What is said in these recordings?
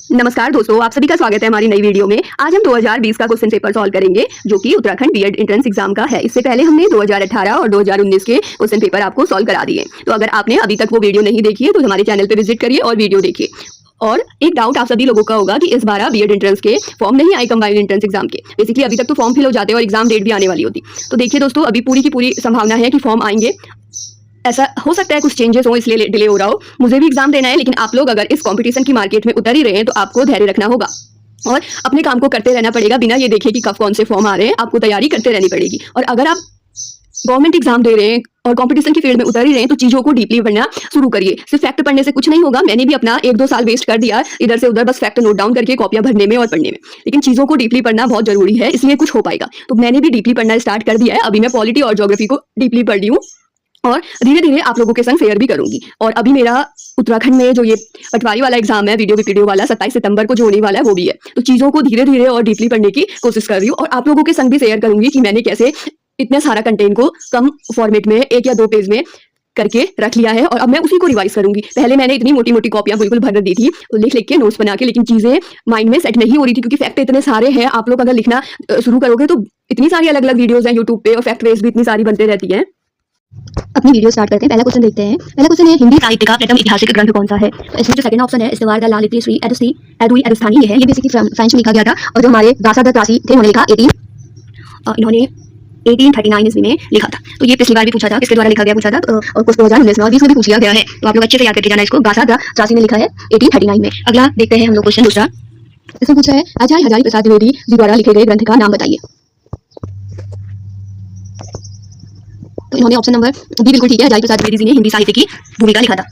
नमस्कार दोस्तों, आप सभी का स्वागत है हमारी नई वीडियो में। आज हम 2020 का क्वेश्चन पेपर सॉल्व करेंगे जो कि उत्तराखंड बीएड एंट्रेंस एग्जाम का है। इससे पहले हमने 2018 और 2019 के क्वेश्चन पेपर आपको सॉल्व करा दिए। तो अगर आपने अभी तक वो वीडियो नहीं देखी है तो हमारे चैनल पे विजिट करिए और वीडियो देखिए। और एक डाउट आप सभी लोगों का होगा कि इस बार बीएड एंट्रेंस के फॉर्म नहीं आए कंबाइंड एंट्रेंस एग्जाम के। बेसिकली अभी तक तो फॉर्म फिल हो जाते हैं और एग्जाम डेट भी आने वाली होती। तो देखिए दोस्तों, अभी पूरी की पूरी संभावना है कि फॉर्म आएंगे। ऐसा हो सकता है कुछ चेंजेस हो इसलिए डिले हो रहा हो। मुझे भी एग्जाम देना है, लेकिन आप लोग अगर इस कंपटीशन की मार्केट में उतर ही रहे हैं तो आपको धैर्य रखना होगा और अपने काम को करते रहना पड़ेगा। बिना ये देखे कि कब कौन से फॉर्म आ रहे हैं, आपको तैयारी करते रहनी पड़ेगी। और अगर आप गवर्नमेंट एग्जाम दे रहे हैं और कंपटीशन की फील्ड में उतर ही रहे हैं तो चीजों को डीपली पढ़ना शुरू करिए। सिर्फ फैक्ट पढ़ने से कुछ नहीं होगा। मैंने भी अपना 1-2 साल वेस्ट कर दिया इधर से उधर, बस फैक्ट नोट डाउन करके कॉपियां भरने में और पढ़ने में। लेकिन चीजों को डीपली पढ़ना बहुत जरूरी है, इसलिए कुछ हो पाएगा। तो मैंने भी डीपली पढ़ना स्टार्ट कर दिया है। अभी मैं पॉलिटी और ज्योग्राफी को डीपली पढ़ रही हूँ और धीरे धीरे आप लोगों के संग शेयर भी करूंगी। और अभी मेरा उत्तराखंड में जो ये पटवारी वाला एग्जाम है, वीडियो वाला 27 सितंबर को जो होने वाला है, वो भी है। तो चीजों को धीरे धीरे और डीपली पढ़ने की कोशिश कर रही हूँ और आप लोगों के संग भी शेयर करूंगी कि मैंने कैसे इतना सारा कंटेंट को कम फॉर्मेट में 1 या 2 पेज में करके रख लिया है। और अब मैं उसी को रिवाइज करूंगी। पहले मैंने इतनी मोटी मोटी कॉपियां बिल्कुल भर दी थी, तो लिख लिख के नोट्स बना के, लेकिन चीजें माइंड में सेट नहीं हो रही थी क्योंकि फैक्ट इतने सारे हैं। आप लोग अगर लिखना शुरू करोगे तो इतनी सारी अलग अलग वीडियोस हैं यूट्यूब पे और फैक्ट बेस्ड भी इतनी सारी बनते रहती है। अपनी वीडियो स्टार्ट करते हैं। पहला क्वेश्चन देखते हैं। पहला क्वेश्चन है, हिंदी साहित्य का प्रथम ऐतिहासिक ग्रंथ कौन सा है? तो इसमें जो सेकंड ऑप्शन है, इस्तवार द लालित्य श्री एदुई एदुस्थानी, ये है। ये बेसिकली फ्रेंच में लिखा गया था और जो हमारे गासादर त्रासी थे उन्होंने लिखा इन्होंने 1839 ईस्वी में लिखा था। तो ये पिछली बार भी पूछा था, किसके द्वारा लिखा गया पूछा था, और कुछ 2019 में और 20 में भी पूछ लिया गया है। तो आप लोग अच्छे से याद करके जाना इसको। गासादर त्रासी ने लिखा है 1839 में। अगला देखते हैं हम लोग क्वेश्चन दूसरा। इसमें पूछा है, आचार्य हजारी प्रसाद द्विवेदी जी द्वारा लिखे गए ग्रंथ का नाम बताइए। तो इन्होंने ऑप्शन नंबर बी बिल्कुल ठीक है, हजारी प्रसाद द्विवेदी जी ने हिंदी साहित्य की भूमिका लिखा था।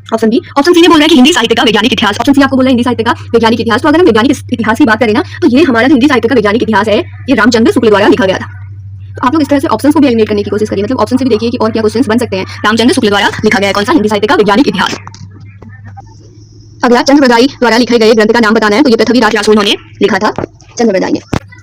Option B. ऑप्शन सी ने बोल रहा है कि हिंदी साहित्य का वैज्ञानिक इतिहास। ऑप्शन सी आपको बोल रहा है हिंदी साहित्य का वैज्ञानिक इतिहास। तो अगर हम वैज्ञानिक इतिहास की बात करें ना, तो ये हमारा हिंदी साहित्य का वैज्ञानिक इतिहास है, ये रामचंद्र शुक्ल द्वारा लिखा गया था। तो आप लोग इस तरह से ऑप्शंस को भी एलिमिनेट करने की कोशिश करिए, मतलब ऑप्शन से भी देखिए कि और क्या क्वेश्चंस बन सकते हैं। रामचंद्र शुक्ल द्वारा लिखा गया है कौन सा? हिंदी साहित्य का वैज्ञानिक इतिहास। अगला, चंद्रवरदाई द्वारा लिखे गए ग्रंथ का नाम बताना है। तो ये पृथ्वीराज रासो उन्होंने लिखा था, चंद्रवरदाई ने।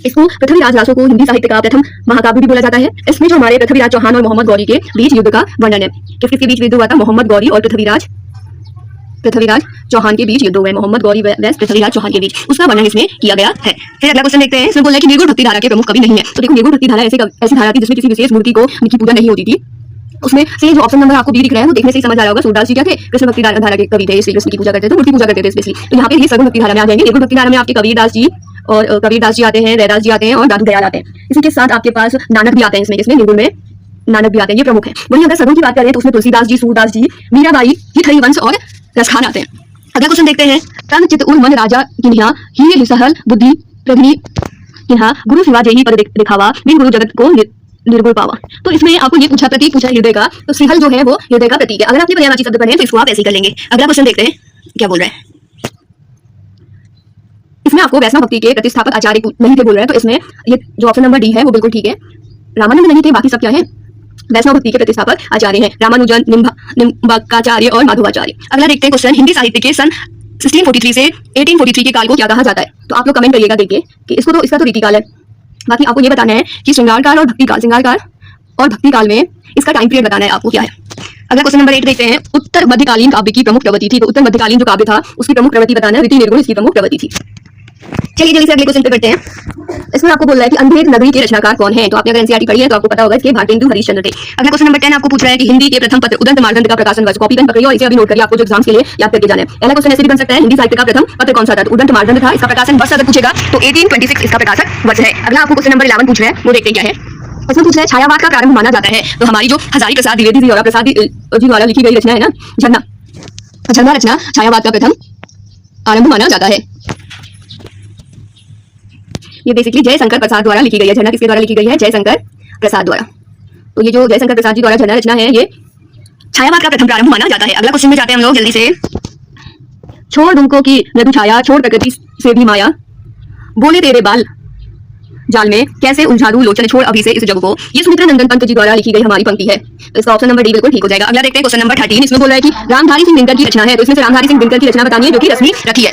इसको पृथ्वीराज रासो को हिंदी साहित्य का प्रथम महाकाव्य भी बोला जाता है। इसमें जो हमारे पृथ्वीराज चौहान और मोहम्मद गौरी के बीच युद्ध का वर्णन है। किसके बीच युद्ध हुआ था? मोहम्मद गौरी और पृथ्वीराज चौहान के बीच युद्ध हुए। मोहम्मद गौरी व पृथ्वीराज चौहान के बीच, उसका वर्णन इसमें किया गया है। फिर अगला क्वेश्चन देखते हैं। इसमें बोला है कि निर्गुण भक्ति धारा के प्रमुख कवि नहीं है। तो देखो, निर्गुण भक्ति धारा ऐसी धारा थी जिसमें किसी विशेष मूर्ति की पूजा नहीं होती थी। उसमें से जो ऑप्शन नंबर आपको बी दिख रहा है वो देखने से ही समझ आ रहा होगा। सूरदास जी क्या थे? कृष्ण भक्ति धारा के कवि थे, श्री कृष्ण की पूजा करते थे, मूर्ति पूजा करते थे स्पेशली। तो यहाँ पे ये सगुण भक्ति धारा में आ जाएंगे। निर्गुण भक्ति धारा में आपके कबीरदास जी आते हैं, रैदास जी आते हैं और दादू दयाल आते हैं। इसी के साथ आपके पास नानक भी आते हैं। इसमें निर्गुण में नानक भी आते हैं, ये प्रमुख है। वहीं अगर सगुण की बात करें तो उसमें तुलसीदास जी, सूरदास जी, मीराबाई, हरिवंश और रसखान आते हैं। अगला क्वेश्चन देखते हैं। तन चित उर मन राजा किन्हा ही सहल बुद्धि प्रगनी किन्हा गुरु शिवा जय पद दिखावा बिन गुरु जगत को निर्गुण पावा। तो इसमें आपको ये प्रतीक पूछा हृदय का। तो श्रीहल जो है वो हृदय का प्रतीक है। अगर आपने पर्यायवाची शब्द पढ़े तो इसको आप ऐसे कर लेंगे। अगला क्वेश्चन देखते हैं क्या बोल रहा है। इसमें आपको वैष्णव भक्ति के प्रतिष्ठापक आचार्य नहीं थे बोल रहे हैं। तो इसमें ये जो ऑप्शन नंबर डी है वो बिल्कुल ठीक है। रामानंद नहीं थे, बाकी सब क्या है? वैष्णव भक्ति के प्रतिष्ठापक आचार्य हैं, रामानुजन, निम्बाकाचार्य और माधवाचार्य। अगला देखते हैं क्वेश्चन, हिंदी साहित्य के सन 1643 से 1843 के काल को क्या कहा जाता है? तो आप लोग कमेंट करिएगा देखिए कि इसका तो रीतिकाल है। बाकी आपको ये बताना है कि श्रृंगार काल और भक्ति काल में इसका टाइम पीरियड बताना है आपको क्या है। अगला क्वेश्चन नंबर 8 देखते हैं। उत्तर मध्यकालीन काव्य की प्रमुख प्रवृत्ति थी। तो उत्तर मध्यकालीन जो काव्य था उसकी प्रमुख प्रवृत्ति बताना है। रीति निर्गुण इसकी प्रमुख प्रवृत्ति थी। चलिए जल्दी से अगले क्वेश्चन पे बढ़ते हैं। इसमें आपको बोल रहा है कि अंधेर नगरी के रचनाकार कौन है? तो आपने अगर एनसीईआरटी पढ़ी है तो आपको पता होगा इसके भारतेंदु हरिश्चंद्र थे। अगला क्वेश्चन नंबर 10 आपको पूछ रहा है कि हिंदी के प्रथम पत्र उदंत मार्तंड का प्रकाशन वर्ष। कॉपी पेन पकड़िए और इसे अभी नोट करिए, आपको जो एग्जाम्स के लिए याद करके जाना है। पहला क्वेश्चन ऐसे भी बन सकता है, हिंदी साहित्य का प्रथम पत्र कौन सा था? तो उदंत मार्तंड था। इसका प्रकाशन वर्ष अगर पूछेगा तो 1826 इसका प्रकाशक वर्ष है। अगला आपको क्वेश्चन नंबर 11 पूछ रहा है, वो देखते हैं क्या है। इसमें पूछ रहा है छायावाद का प्रारंभ माना जाता है। तो हमारी जो हजारी प्रसाद द्विवेदी जी और प्रसाद जी द्वारा लिखी गई रचना है ना, झरना रचना छायावाद का प्रथम आरंभ माना जाता है। ये बेसिकली जयशंकर प्रसाद द्वारा लिखी गई है। झरना किसके द्वारा लिखी गई है? जयशंकर प्रसाद द्वारा। तो ये जो जयशंकर प्रसाद जी द्वारा झरना रचना है ये छायावाद का प्रथम प्रारंभ माना जाता है। अगला क्वेश्चन में जाते हैं हम लोग जल्दी से। छोड़ दुमकों की मृदु छाया, छोड़ प्रकृति से भी माया, बोले तेरे बाल जाल में कैसे उलझा दूं लोचन, छोड़ अभी से इस जग को। ये सुमित्रा नंदन पंत जी द्वारा लिखी गई हमारी पंक्ति है। तो इसका ऑप्शन नंबर डी बिल्कुल ठीक हो जाएगा। अगला देखते हैं क्वेश्चन नंबर 13। इसमें बोल रहा है कि रामधारी सिंह दिनकर की रचना है। तो इसमें से रामधारी सिंह दिनकर की रचना बतानी है जो कि रश्मि रखी है।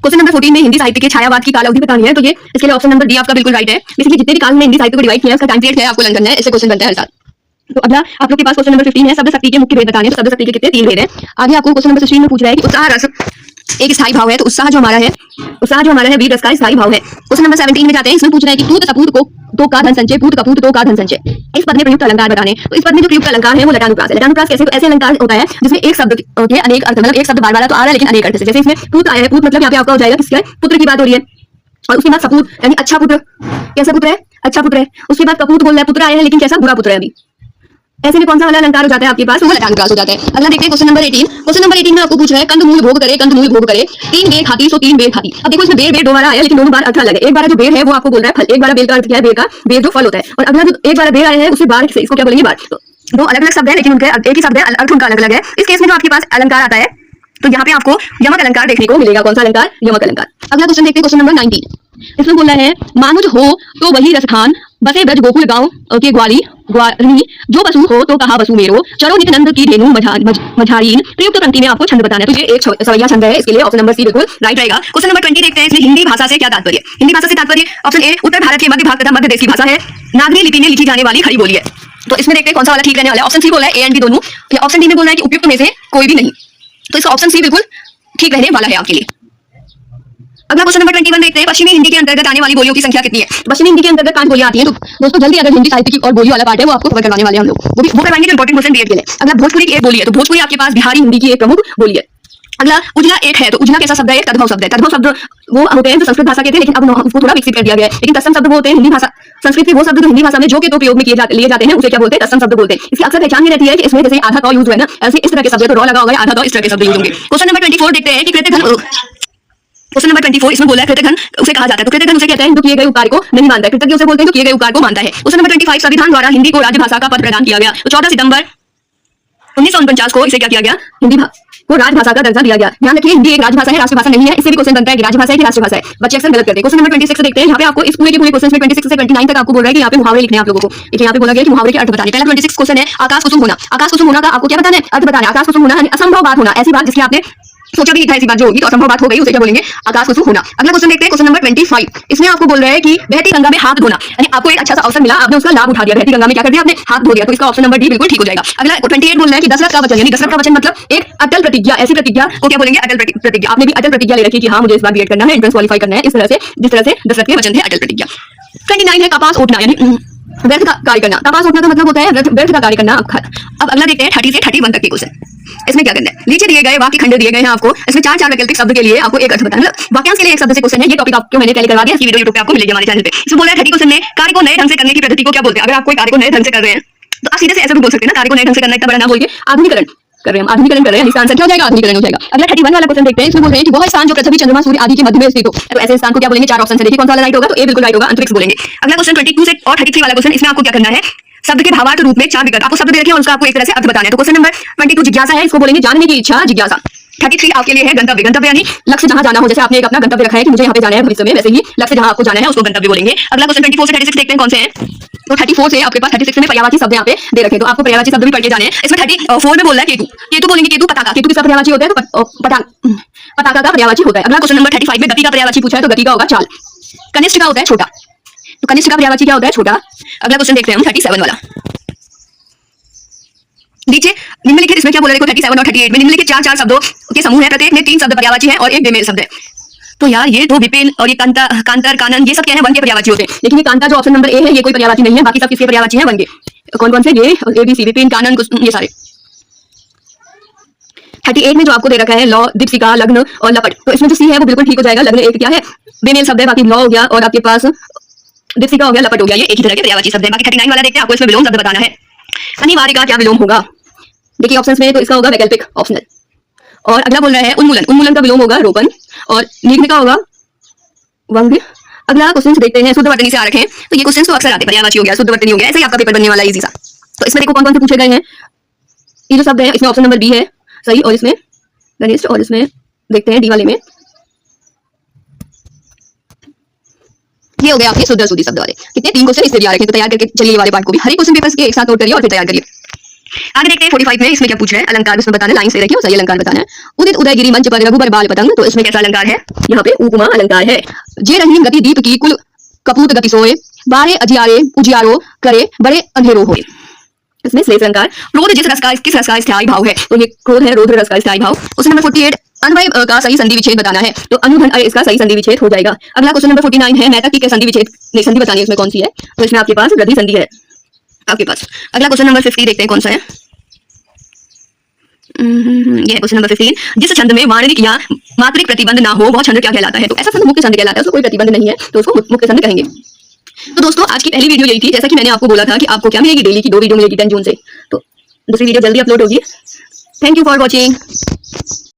क्वेश्चन नंबर 14 में हिंदी साहित्य के छायावाद की काल अवधि बतानी है। तो ये इसके लिए ऑप्शन नंबर डी आपका बिल्कुल राइट है। बेसिकली जितने भी काल में हिंदी साहित्य को डिवाइड किया है उसका टाइम पीरियड है आपको लर्न करना है। ऐसे क्वेश्चन बनता है हर साल। तो अगला आप लोग के पास क्वेश्चन नंबर 15 है, शब्द शक्ति के मुख्य भेद बताने हैं। तो शब्द शक्ति के कितने 3 भेद हैं। आगे आपको क्वेश्चन नंबर 16 में पूछ रहा है कि उत्साह रस एक स्थायी भाव है, तो उत्साह जो हमारा है वीर रस का स्थायी भाव है। क्वेश्चन नंबर 17 में जाते हैं। इसमें पूछ रहा है कि पूत कपूत को तो का धन संचय, पूत कपूत तो का धन संचय। इस पद में प्रयुक्त अलंकार बताने। तो इस पद में जो प्रयुक्त अलंकार है वो लटानुप्रास है। लटानुप्रास कैसे ऐसे अलंकार होता है जिसमें एक शब्द के अनेक अर्थ, मतलब एक शब्द बार बार तो आ रहा है लेकिन अनेक अर्थ से। जैसे इसमें पूत आया है, पूत मतलब यहाँ पे आपका हो जाएगा किसका पुत्र की बात हो रही है, और उसके बाद सपूत यानी अच्छा पुत्र, कैसा पुत्र है, अच्छा पुत्र है। उसके बाद कपूत बोल रहा है पुत्र आया है लेकिन कैसा बुरा पुत्र है। अभी ऐसे में कौन सा वाला अलंकार हो जाता है आपके पास, वो लटानुप्रास हो जाता है। अगला देखते हैं क्वेश्चन नंबर 18। क्वेश्चन नंबर 18 में आपको पूछ रहा है कंदमूल भोग करे, कंदमूल भोग करे, 3 बेर खाती सो 3 बेर खाती। अब देखो इसमें बेर बेर दो बार आया लेकिन दोनों बार अर्थ अलग है। एक बार जो बेर है वो आपको बोल रहा है फल, एक बार बेर का अर्थ क्या है, बेर जो फल होता है, और अगला जो एक बार बेर आया है उसे बार से, इसको क्या बोलेंगे बार। तो दो अलग अलग शब्द है लेकिन उनके एक ही शब्द है, अर्थ उनका अलग अलग है। इस केस में जो आपके पास अलंकार आता है तो यहाँ पे आपको यमक अलंकार देखने को मिलेगा। कौन सा अलंकार, यमक अलंकार। अगला क्वेश्चन देखते हैं क्वेश्चन नंबर 19। इसमें बोल रहा है मानुज हो तो वही रसखान, बसे ब्रज गोकुल गांव के ग्वाली ग्वारी, जो बसु हो तो कहा बसु मेरो, चरो नित्यानंद की धेनु मझारीन। प्रयुक्त पंक्ति में आपको छंद बताना है। तो ये एक सवैया छंद है, इसके लिए ऑप्शन नंबर सी बिल्कुल राइट रहेगा। क्वेश्चन नंबर 20 देखते हैं। इसमें हिंदी भाषा से क्या तात्पर्य। हिंदी भाषा से तात्पर्य ऑप्शन ए उत्तर भारत के मध्य भाग तथा मध्य देश की भाषा है, नागरी लिपि में लिखी जाने वाली खड़ी बोली है। तो इसमें देखते हैं कौन सा वाला ठीक रहने वाला है। ऑप्शन सी बोला है ए एंड बी दोनों, या ऑप्शन डी में बोल रहा है कि उपयुक्त में से कोई भी नहीं। तो इसका ऑप्शन सी बिल्कुल ठीक रहने वाला है आपके लिए। अगला क्वेश्चन नंबर 21 देखते हैं। पश्चिमी हिंदी के अंतर्गत आने वाली बोलियों की संख्या कितनी है। पश्चिमी हिंदी के अंतर्गत 5 बोलियां आती हैं। तो दोस्तों जल्दी अगर हिंदी साहित्य की और बोली वाला पार्ट है वो आपको कवर करवाने वाले हैं हम लोग, वो करवाएंगे जो इंपॉर्टेंट क्वेश्चन बीएड के लिए। अगला भोजपुरी की एक बोली है, तो भोजपुरी आपके पास बिहारी हिंदी की एक प्रमुख बोली है। अगला उजला एक है, तो उजला कैसा शब्द है, एक तद्भव शब्द है। तद्भव शब्द वो होते हैं जो संस्कृत भाषा के थे लेकिन अब उसको थोड़ा विकसित कर दिया गया है। लेकिन तत्सम शब्द वो होते हैं हिंदी भाषा संस्कृत के वो शब्द जो हिंदी भाषा में जो के तो प्रयोग में लिए जाते हैं उसे क्या बोलते हैं, तत्सम शब्द बोलते हैं। इसकी अक्सर पहचान ये रहती है कि इसमें जैसे आधा तो यूज हुआ है ना, ऐसे इस तरह के शब्द तो रॉ लगा होगा, आधा तो इस तरह के शब्द यूज होंगे। क्वेश्चन नंबर 24 देखते हैं कि कृतघ्न। क्वेश्चन नंबर 24 इसमें बोला है कृतघ्न उसे कहा जाता है। तो कृतघ्न उसे कहते हैं जो किए गए उपकार को नहीं मानता है, कृतज्ञ उसे बोलते हैं जो किए गए उपकार को मानता है। क्वेश्चन नंबर 25 संविधान द्वारा हिंदी को राजभाषा का पद प्रदान किया गया। तो 14 सितंबर 1949 को इसे क्या किया गया, हिंदी को राजभाषा का दर्जा दिया गया। ध्यान रखिए हिंदी एक राजभाषा है, राष्ट्रभाषा नहीं है। इससे भी क्वेश्चन बनता है कि राजभाषा है कि राष्ट्रभाषा है, बच्चे अक्सर गलत करते हैं। क्वेश्चन नंबर 26 देखते हैं। यहाँ पे आपको इस पूरे के पूरे क्वेश्चन में 26 से 29 तक आपको बोल रहा है कि यहाँ पे मुहावरे लिखने हैं आप लोगों को। देखिए यहाँ पे बोला गया कि मुहावरे के अर्थ बताने। पहला 26 क्वेश्चन है आकाश कुसुम होना। आकाश कुसुम होना का आपको क्या बताना है, अर्थ बताना है। आकाश कुसुम होना यानी असंभव बात होना, ऐसी बात जिसकी आपने सोचा भी नहीं था, ऐसी बात जो होगी तो असंभव बात हो गई, उसे क्या बोलेंगे, आकाश कुसुम होना। अगला क्वेश्चन देखते हैं क्वेश्चन नंबर 25। इसमें आपको बोल रहे हैं कि बहती गंगा में हाथ धोना, यानी आपको एक अच्छा सा अवसर मिला, आपने उसका लाभ उठा दिया, बहती गंगा में क्या कर दिया आपने, हाथ धो दिया। तो इसका ऑप्शन नंबर डी बिल्कुल ठीक हो जाएगा। अगला 28 बोल रहा है कि दशरथ का वचन, यानी दशरथ का वचन मतलब एक अटल प्रतिज्ञा, ऐसी प्रतिज्ञा को क्या बोलेंगे, अटल प्रतिज्ञा। आपने भी अटल प्रतिज्ञा ले रखी कि हाँ मुझे इस बार बीएड करना है, एंट्रेंस क्वालीफाई करना है, इस तरह से जिस तरह से दशरथ के वचन थे, अटल प्रतिज्ञा। 29 है कपास उठना, यानी व्यर्थ का कार्य करना। कपास उठना का मतलब होता है व्यर्थ का कार्य करना। अब अगला देखते हैं 30 से 31 तक के क्वेश्चन। इसमें क्या करना है, नीचे दिए गए वाक्य खंड दिए गए हैं आपको, इसमें 4 वैकल्पिक शब्द के लिए आपको एक अर्थ बताना। वाक्यांश के लिए एक शब्द से क्वेश्चन है। ये टॉपिक आपको मैंने तैयार करवा दिया, इसकी वीडियो यूट्यूब पे आपको मिलेगी हमारे चैनल पे। इसमें बोला है 30 क्वेश्चन में कार्य को नए ढंग से करने की पद्धति को क्या बोलते हैं। अगर आप कोई कार्य को नए ढंग से कर रहे हैं तो आप सीधे से ऐसे भी बोल सकते हैं ना, कार्य को नए ढंग से करना, इतना बड़ा ना बोल के आधुनिकीकरण कर रहे हैं, आधुनिकीकरण कर रहे हैं, इसका आंसर क्या हो जाएगा, आधुनिकीकरण हो जाएगा। अगला 31 वाला क्वेश्चन देखते हैं। इसमें बोल रहे हैं कि वह स्थान जो पृथ्वी चंद्रमा सूर्य आदि के मध्य में स्थित हो, तो ऐसे स्थान को क्या बोलेंगे, 4 ऑप्शन से देखिए कौन सा वाला राइट होगा। तो ए बिल्कुल राइट होगा, अंतरिक्ष बोलेंगे। अगला क्वेश्चन 22 से और 33 वाला क्वेश्चन, इसमें आपको क्या करना है, शब्द के भावार्थ रूप में 4 विकल्प आपको शब्द दे रखे हैं और उसका आपको एक तरह से अर्थ बताना है। तो क्वेश्चन नंबर 22 जिज्ञासा है, इसको बोलेंगे जानने की इच्छा, जिज्ञासा। 33 आपके लिए है गंतव्य। गंतव्य यानी लक्ष्य जहां जाना हो, जैसे आपने एक अपना गंतव्य रखा है कि मुझे यहाँ पे जाना है भविष्य में, वैसे ही लक्ष्य जहां आपको जाना है उसको गंतव्य बोलेंगे। अगला क्वेश्चन 24 से 36 देखते हैं कौन से हैं। तो 34 से आपके पास 36 में पर्यायवाची शब्द यहाँ पे दे रखे, तो आपको पर्यायवाची शब्द भी पढ़ के जाने हैं। इसमें 34 में बोल रहा है केतु। केतु बोलेंगे केतु पताका, केतु किसका पर्यायवाची होता है, तो पताका का पर्यायवाची होता है। अगला क्वेश्चन नंबर 35 में गति का पर्यायवाची पूछा है, तो गति का होगा चाल। कनिष्ठ का होता है छोटा, तो कनिष्ठ का पर्यायवाची क्या होता है, छोटा। अगला क्वेश्चन देखते हैं हम 37 वाला। नीचे निम्नलिखित, इसमें क्या बोला देखो 37 और 38 में निम्नलिखित 4 शब्दों के समूह है, प्रत्येक में 3 शब्द पर्यायवाची है और एक बेमेल शब्द है। तो यार ये तो विपिन और ये कांतर कानन ये सब क्या है, वन के पर्यायवाची होते हैं। लेकिन ये कांता जो ऑप्शन नंबर ए है ये कोई पर्यायवाची नहीं है, बाकी सब किसके पर्यायवाची है, वन के। कौन कौन से, ये ABC, विपिन, कानन, ये सारे। 38 में जो आपको दे रखा है लौ, दीपशिका, लग्न और लपट, तो इसमें जो सी है वो बिल्कुल ठीक हो जाएगा। लग्न एक क्या है, बेमेल शब्द है, बाकी लौ हो गया और आपके पास दीपशिका हो गया, लपट हो गया, ये एक ही तरह के पर्यायवाची शब्द है। बाकी 39 वाला देखते हैं, आपको इसमें विलोम शब्द बताना है। अनिवार्य का क्या विलोम होगा, देखिए ऑप्शंस में, तो इसका होगा वैकल्पिक, ऑप्शनल। और अगला बोल रहा है उन्मूलन, उन्मूलन का विलोम होगा रोपण, और निग्न का होगा वंग। अगला क्वेश्चन देखते हैं, शुद्ध वर्तनी से आ रखे हैं, तो ये क्वेश्चन तो अक्सर आते हैं, पर्यायवाची हो गया, शुद्ध वर्तनी हो गया, ऐसे ही आपका पेपर बनने वाला है इजी सा। तो इसमें देखो कौन कौन से पूछे गए हैं, ये जो शब्द है इसमें ऑप्शन नंबर बी है सही, और इसमें घनिष्ठ, और इसमें देखते हैं डी वाले में ये हो गया आपके शुद्ध शुद्धि शब्द वाले। कितने 3 क्वेश्चन इससे भी आ रखे हैं, तो तैयार करके चलिए वाले पार्ट को भी, हर एक क्वेश्चन पेपर्स के एक साथ नोट करिए और फिर तैयार करिए। आगे देखते हैं 45 में, इसमें क्या पूछ रहे हैं, अलंकार उसमें बताना, लाइन से रखिए और सही अलंकार बताना है। उदित उदयगिरी मंच पर रघुबर बाल पतंग, तो इसमें कैसा अलंकार है, यहाँ पे उपमा अलंकार है। जे रहीम गति दीप की कुल कपूत गति सोए, बारे अजियारे उजियारो करे बड़े अंधेरो होए, इसमें श्लेष अलंकार। क्रोध जिस रस का, किस रस का स्थायी भाव है, तो ये क्रोध है रौद्र रस का स्थायी भाव। क्वेश्चन नंबर 48 अन्वय का सही संधि विच्छेद बताना है, तो अनुबंध अरे इसका सही संधि विच्छेद हो जाएगा। अगला क्वेश्चन नंबर 49 है, मैथक की संधि विच्छेद नहीं, संधि बतानी है उसमें कौन सी है, तो इसमें आपके पास वृद्धि संधि है आपके पास। अगला क्वेश्चन नंबर 50 देखते हैं कौन सा है। ये है क्वेश्चन नंबर 15। जिस छंद में वार्णिक या मात्रिक प्रतिबंध ना हो वह छंद क्या कहलाता है, तो ऐसा छंद मुक्त छंद कहलाता है, उसको कोई प्रतिबंध नहीं है तो उसको मुक्त छंद कहेंगे। तो दोस्तों आज की पहली वीडियो यही थी, जैसा कि मैंने आपको बोला था कि आपको क्या मिलेगी, डेली की 2 वीडियो मिलेगी 10 जून से, तो दूसरी वीडियो जल्दी अपलोड होगी। Thank you for watching.